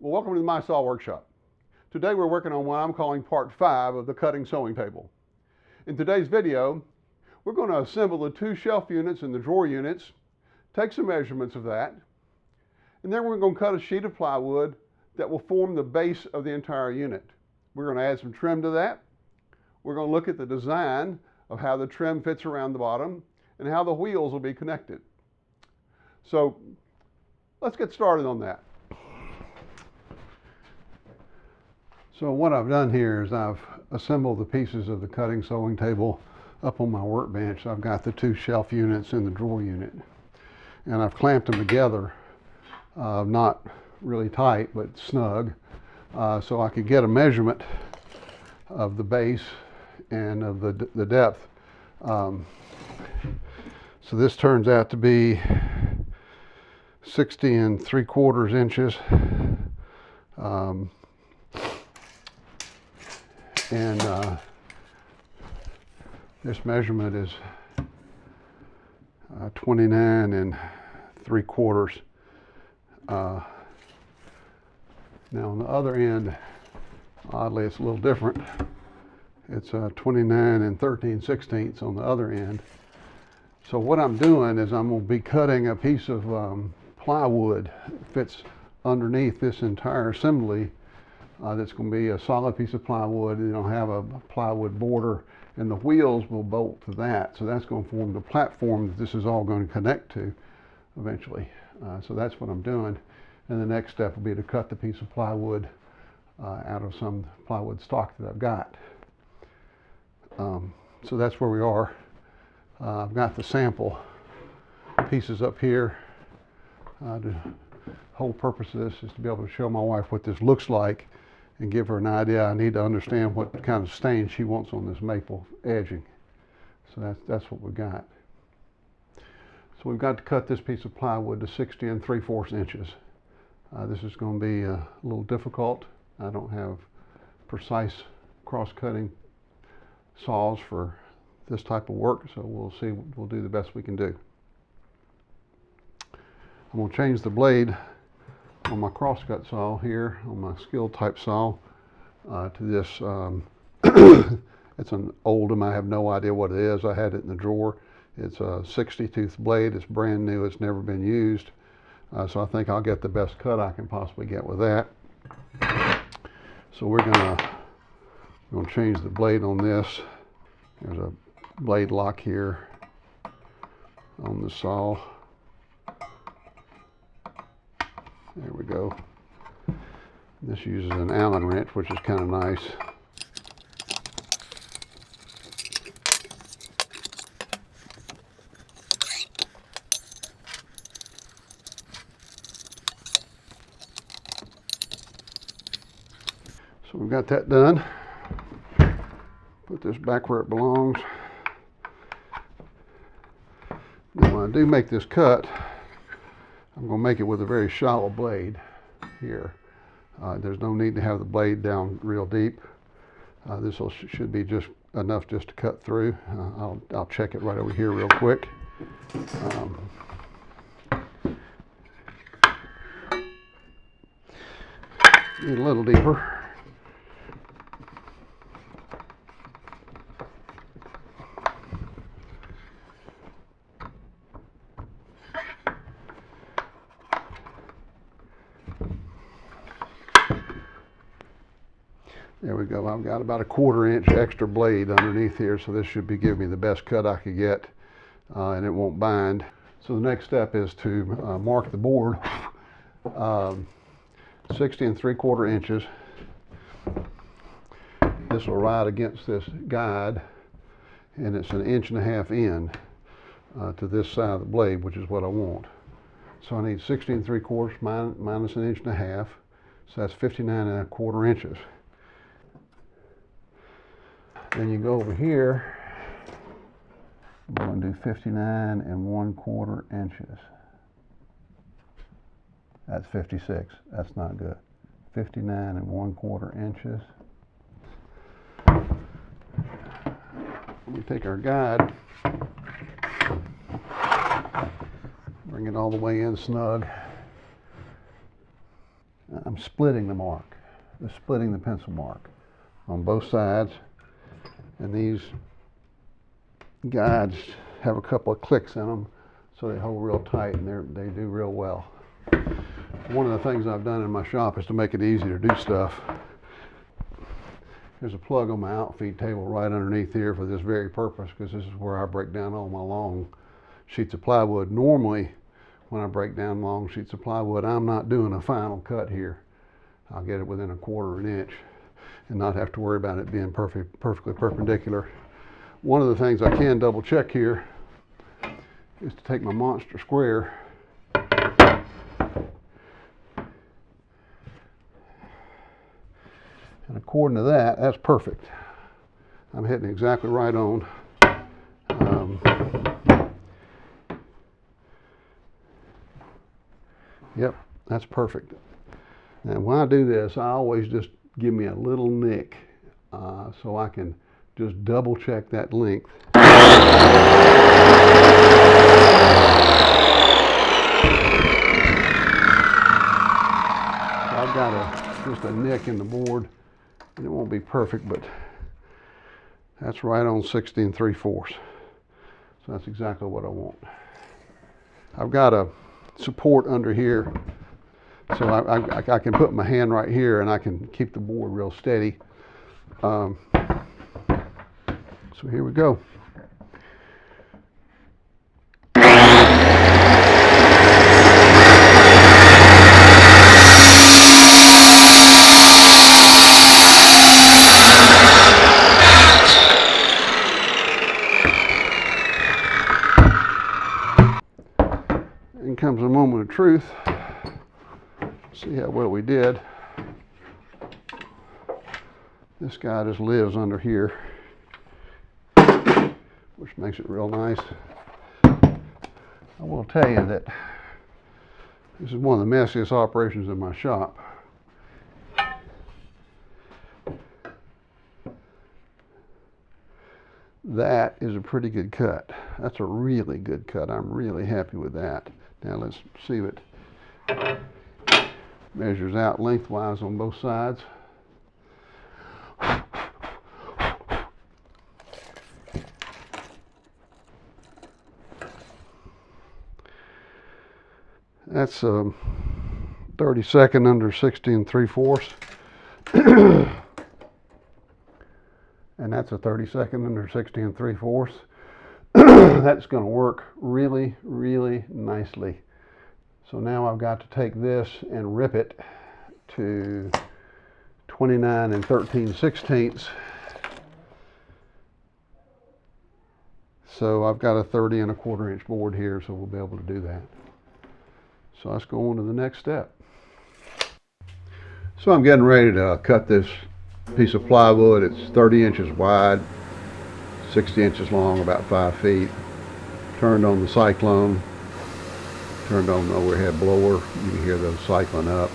Well, welcome to the MySaw workshop. Today we're working on what I'm calling part 5 of the cutting sewing table. In today's video, we're going to assemble the 2 shelf units and the drawer units, take some measurements of that, and then we're going to cut a sheet of plywood that will form the base of the entire unit. We're going to add some trim to that. We're going to look at the design of how the trim fits around the bottom and how the wheels will be connected. So let's get started on that. So what I've done here is I've assembled the pieces of the cutting sewing table up on my workbench. I've got the 2 shelf units and the drawer unit, and I've clamped them together, not really tight but snug, so I could get a measurement of the base and of the depth. So this turns out to be 60 3/4 inches. And this measurement is 29 3/4. Now on the other end, oddly, it's a little different. It's 29 13/16 on the other end. So what I'm doing is I'm going to be cutting a piece of plywood that fits underneath this entire assembly. That's going to be a solid piece of plywood. It'll have a plywood border, and the wheels will bolt to that. So that's going to form the platform that this is all going to connect to eventually. So that's what I'm doing. And the next step will be to cut the piece of plywood out of some plywood stock that I've got. So that's where we are. I've got the sample pieces up here. The whole purpose of this is to be able to show my wife what this looks like and give her an idea. I need to understand what kind of stain she wants on this maple edging. So that's what we've got. So we've got to cut this piece of plywood to 60 3/4 inches. This is going to be a little difficult. I don't have precise cross-cutting saws for this type of work, so we'll see. We'll do the best we can do. I'm going to change the blade on my crosscut saw here, on my skill type saw, to this. It's an Oldham. I have no idea what it is. I had it in the drawer. It's a 60-tooth blade. It's brand new. It's never been used. So I think I'll get the best cut I can possibly get with that. So we're going to change the blade on this. There's a blade lock here on the saw. There we go. This uses an Allen wrench, which is kind of nice. So we've got that done. Put this back where it belongs. Now when I do make this cut, I'm going to make it with a very shallow blade here. There's no need to have the blade down real deep. This should be just enough just to cut through. I'll check it right over here real quick. Need a little deeper. There we go. I've got about a 1/4 inch extra blade underneath here, so this should be giving me the best cut I could get, and it won't bind. So the next step is to mark the board 60 3/4 inches. This will ride against this guide, and it's 1.5 inches in to this side of the blade, which is what I want. So I need 60 3/4 minus 1.5 inches, so that's 59 1/4 inches. Then you go over here, we're going to do 59 1/4 inches. That's 56. That's not good. 59 1/4 inches. We take our guide, bring it all the way in snug. I'm splitting the mark, splitting the pencil mark on both sides, and these guides have a couple of clicks in them, so they hold real tight, and they do real well. One of the things I've done in my shop is to make it easy to do stuff. There's a plug on my outfeed table right underneath here for this very purpose, because this is where I break down all my long sheets of plywood. Normally, when I break down long sheets of plywood, I'm not doing a final cut here. I'll get it within 1/4 inch and not have to worry about it being perfectly perpendicular. One of the things I can double check here is to take my monster square and according to that, that's perfect. I'm hitting exactly right on. Yep, that's perfect. And when I do this, I always just give me a little nick so I can just double check that length. So I've got just a nick in the board. It won't be perfect, but that's right on 60 3/4. So that's exactly what I want. I've got a support under here, so I can put my hand right here and I can keep the board real steady. So here we go. In comes a moment of truth. See how well we did. This guy just lives under here, which makes it real nice. I will tell you that this is one of the messiest operations in my shop. That is a pretty good cut. That's a really good cut. I'm really happy with that. Now let's see what measures out lengthwise on both sides. That's 32nd under 60 3/4. And that's a 32nd under 60 3/4. That's going to work really, really nicely. So now I've got to take this and rip it to 29 13/16. So I've got a 30 1/4 inch board here, so we'll be able to do that. So let's go on to the next step. So I'm getting ready to cut this piece of plywood. It's 30 inches wide, 60 inches long, about 5 feet. Turned on the cyclone, turned on the overhead blower. You can hear those cycling up.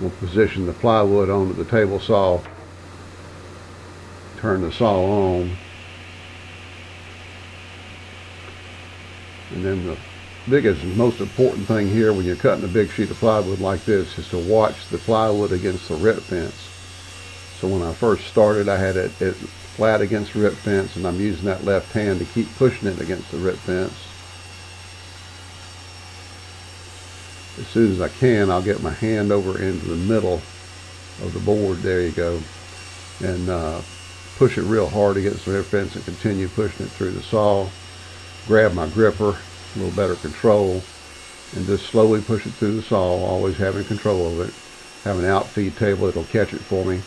We'll position the plywood onto the table saw. Turn the saw on. And then the biggest and most important thing here when you're cutting a big sheet of plywood like this is to watch the plywood against the rip fence. So when I first started, I had it flat against the rip fence, and I'm using that left hand to keep pushing it against the rip fence. As soon as I can, I'll get my hand over into the middle of the board. There you go. And push it real hard against the rip fence and continue pushing it through the saw. Grab my gripper, a little better control, and just slowly push it through the saw, always having control of it. Have an outfeed table that'll catch it for me.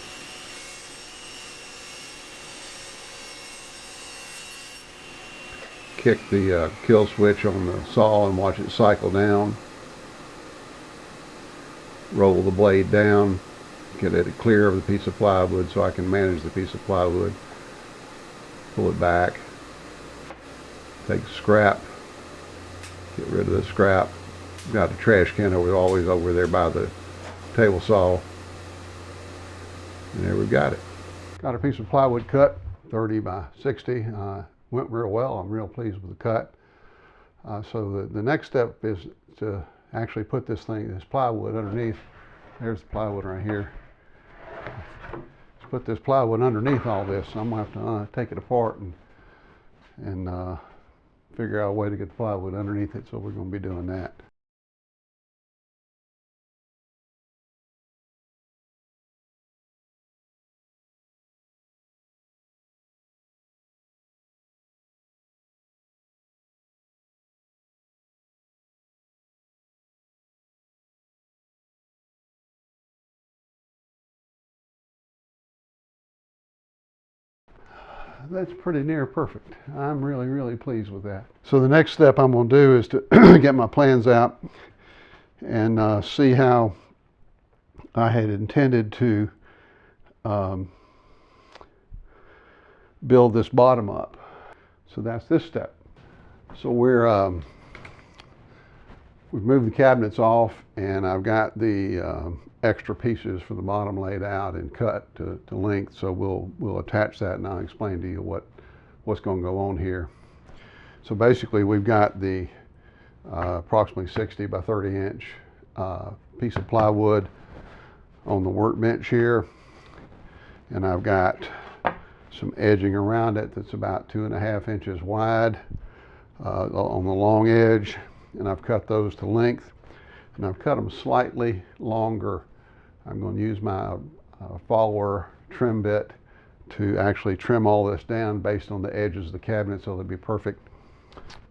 Kick the kill switch on the saw and watch it cycle down. Roll the blade down, get it clear of the piece of plywood so I can manage the piece of plywood. Pull it back. Take the scrap, get rid of the scrap. Got a trash can always over there by the table saw. And there we've got it. Got a piece of plywood cut, 30 by 60. Went real well. I'm real pleased with the cut. So the next step is to actually put this plywood underneath. There's the plywood right here. Let's put this plywood underneath all this. So I'm gonna have to take it apart and figure out a way to get the plywood underneath it. So we're gonna be doing that. That's pretty near perfect. I'm really, really pleased with that. So the next step I'm going to do is to get my plans out and see how I had intended to build this bottom up. So that's this step. So we've moved the cabinets off, and I've got the extra pieces for the bottom laid out and cut to length. So we'll attach that, and I'll explain to you what's going to go on here. So basically, we've got the approximately 60 by 30 inch piece of plywood on the workbench here, and I've got some edging around it that's about 2.5 inches wide on the long edge, and I've cut those to length, and I've cut them slightly longer. I'm going to use my follower trim bit to actually trim all this down based on the edges of the cabinet so they'll be perfect.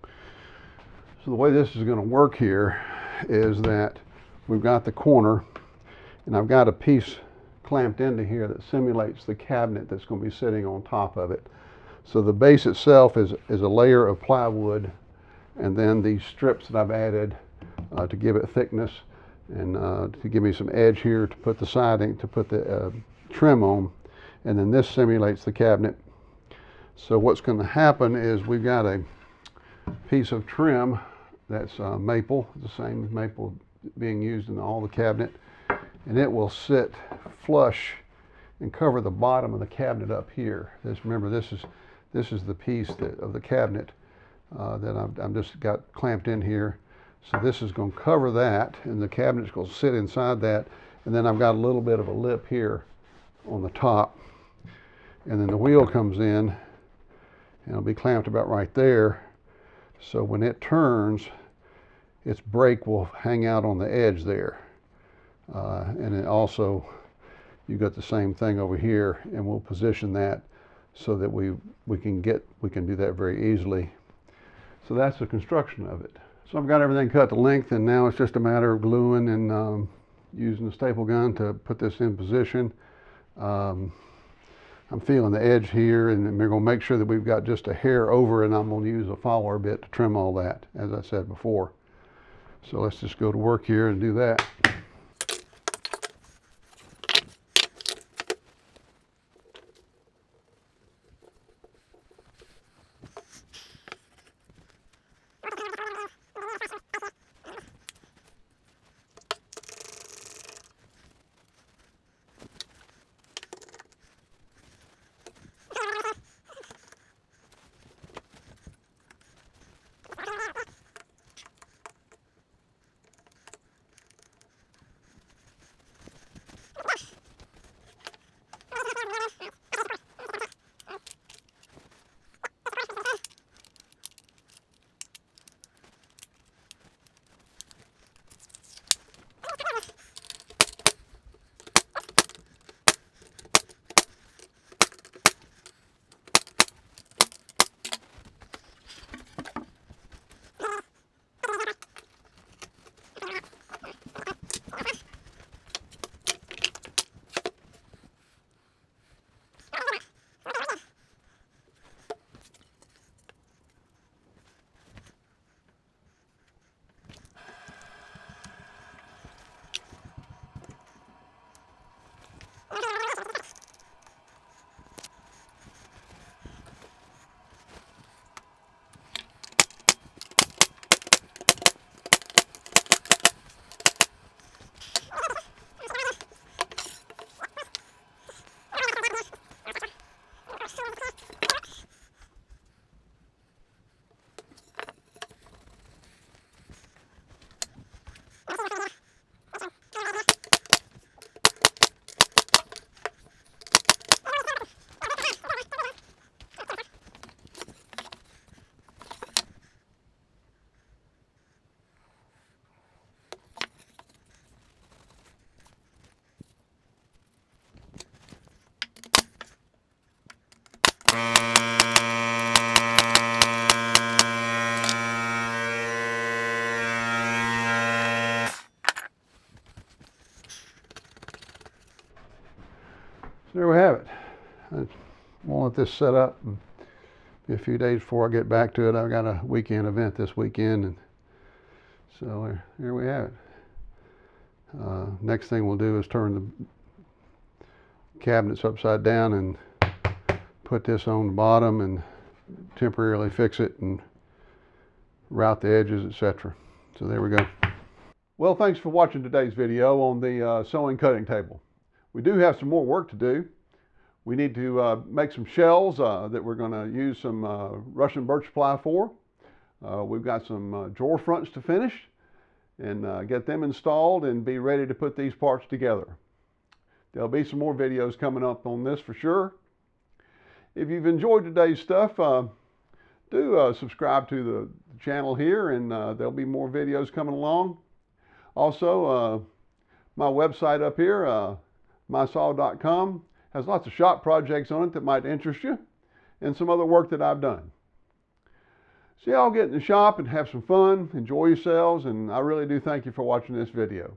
So the way this is going to work here is that we've got the corner, and I've got a piece clamped into here that simulates the cabinet that's going to be sitting on top of it. So the base itself is a layer of plywood, and then these strips that I've added to give it thickness and to give me some edge here to put the siding, to put the trim on, and then this simulates the cabinet. So what's going to happen is we've got a piece of trim that's maple, the same maple being used in all the cabinet, and it will sit flush and cover the bottom of the cabinet up here. Remember, this is the piece of the cabinet that I've just got clamped in here. So this is going to cover that, and the cabinet's going to sit inside that, and then I've got a little bit of a lip here on the top, and then the wheel comes in, and it'll be clamped about right there. So when it turns, its brake will hang out on the edge there, and it also, you've got the same thing over here, and we'll position that so that we can do that very easily. So that's the construction of it. So I've got everything cut to length, and now it's just a matter of gluing and using the staple gun to put this in position. I'm feeling the edge here, and we're going to make sure that we've got just a hair over, and I'm going to use a follower bit to trim all that, as I said before. So let's just go to work here and do that. there we have it. I won't let this set up and be a few days before I get back to it. I've got a weekend event this weekend, and so here we have it. Next thing we'll do is turn the cabinets upside down and put this on the bottom and temporarily fix it and route the edges, etc. So there we go. Well, thanks for watching today's video on the sewing cutting table. We do have some more work to do. We need to make some shelves that we're going to use some Russian birch ply for. We've got some drawer fronts to finish and get them installed and be ready to put these parts together. There'll be some more videos coming up on this for sure. If you've enjoyed today's stuff, do subscribe to the channel here, and there'll be more videos coming along. Also, my website up here, MySaw.com, has lots of shop projects on it that might interest you, and some other work that I've done. So y'all get in the shop and have some fun, enjoy yourselves, and I really do thank you for watching this video.